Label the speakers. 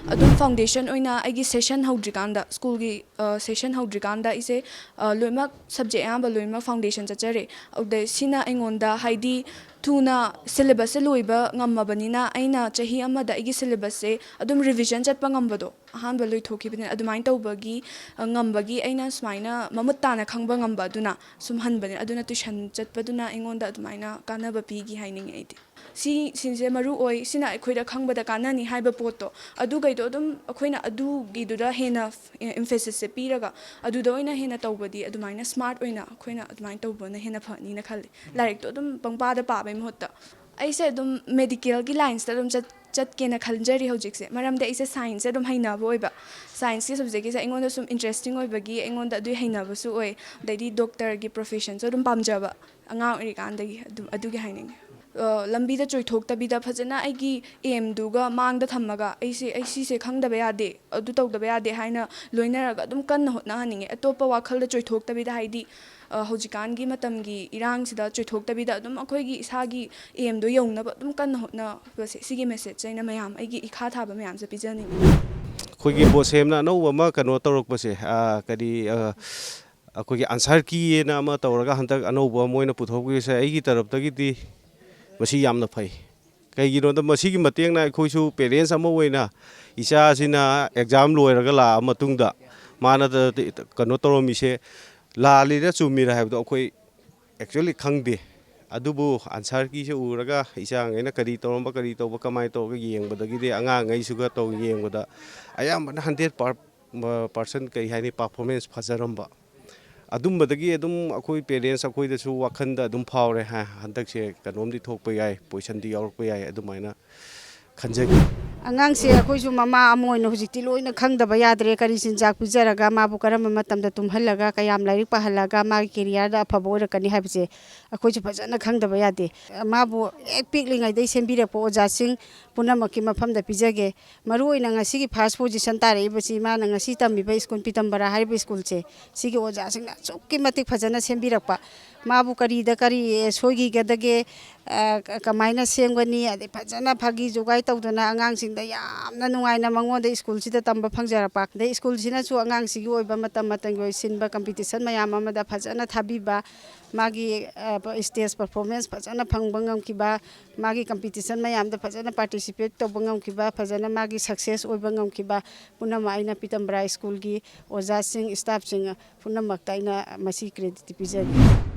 Speaker 1: adum foundation oina aigi session hodrikanda school gi session hodrikanda ise loimak subject amba loimak foundation chachare aude sina engonda haidi tuna syllabus se loiba ngammabanina aina chahi amada igi syllabus se adum revision chatpa ngambado ahanba loi thokibine adumain tawbagi ngambagi aina smaina mamutta na khangba ngamba aduna sumhanbane aduna tuition chatpaduna engonda adumaina kanaba pigi haining aidi si sinse maru oi sina ekhoida khangbada kanani haiba poto adu gaido adum akhoina adu giduda hena emphasis se piraga adu da oina hena tawbadi adumaina smart oina akhoina adumain tawbana hena phani na khali like to adum pangpa da pa bai mohta aise adum medical gi lines ta adum chat ke na khaljari hojik se maram da ise science adum haina boiba science ki subject ki engonda sum interesting oibagi engonda adu haina basu oi daidi doctor gi profession so adum pamjaba anga ri kan dagi adu gi haining lambi da choithok tabida phajana aigi aim duga mangda thammaga aisi se khangdaba yade adu tawdaba yade haina loinaraga adum kan hotna haninge atopa wakhal da choithok tabida haidi hojikan gi matam gi irang sida choithok tabida adum akhoi gi isagi aim do yongnaba adum kan hotna base sigi message aina mayam aigi ikha thaba mayam se pijani
Speaker 2: khoi gi bosemna no ma kano torok base kadi akhoi gi answer ki na ma tawraga hantak anoba moina puthok se aigi tarap tagi di masi yamna phai kaigino da masi gi mateng na khoisu parents ama oina isa sina exam loiraga la matungda mana da kano toromi se la lira chumi ra habdo khoi actually khangde adubu answer ki se uraga isa ngaina kari toromba kari toba kamai to ga yengbadagi de anga ngai suga to yengbada ayam 100% kai hani performance phajaramba adumbadagi adum akoi parents akoi da su wakhanda adum phawre ha handak se kanomdi thokpa yai position di yaurpa yai adumaina khanjagi
Speaker 3: angang se akoi su mama amoina hujikti loina khangdaba yadre kari sinjak pijaraga mabu karam matamda tumhallaga kayam lairik pahalaga ma career da phabo rakani habse akoi su phajana khangdaba yade mabu ek piklingai dei sembirakpo oja sing punamaki mafamda pijage maru oina ngasi gi first position tare ibasi ma ngasi tamiba school pitambara haiba school che sigi oja sing na chukki matik phajana sembirakpa mabu kari da kari soigi gadage kamaina sengwani ade phajana phagi jogai tawdana angang singda yamna nungaina mangonda school sida tamba phangjarapa de school sina chu angang sigi oiba matam matangi oi sinba competition mayam amada phajana thabiba magi stage performance phajana phangbangam kiba magi competition mayam da phajana participate tobangam kiba phajana magi success oibangam kiba punama aina pitambra school gi oja sing staff sing punamak taina masi credit pijagi